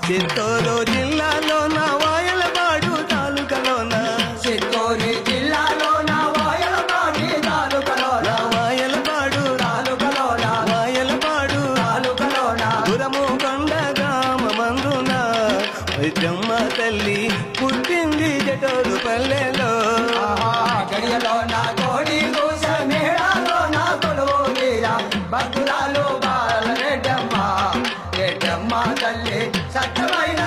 చిత్తూరు జిల్లాలోన వాయలపాడు తాలూకాలోన చిత్తూరు జిల్లాలోన వాయలపాడు తాలూకాలోన వాయలపాడు తాలూకాలోన వాయలపాడు తాలూకాలోన పురము కొండ గ్రామమందున వైద్యమ్మ తల్లి పుట్టింది జటోరు పల్లెలో గడియలో నా కోడి కూస మేడాలో నా కొలువు మీరా భక్తురాలు బాల రెడ్డమ్మ రెడ్డమ్మ తల్లి సత్యమైన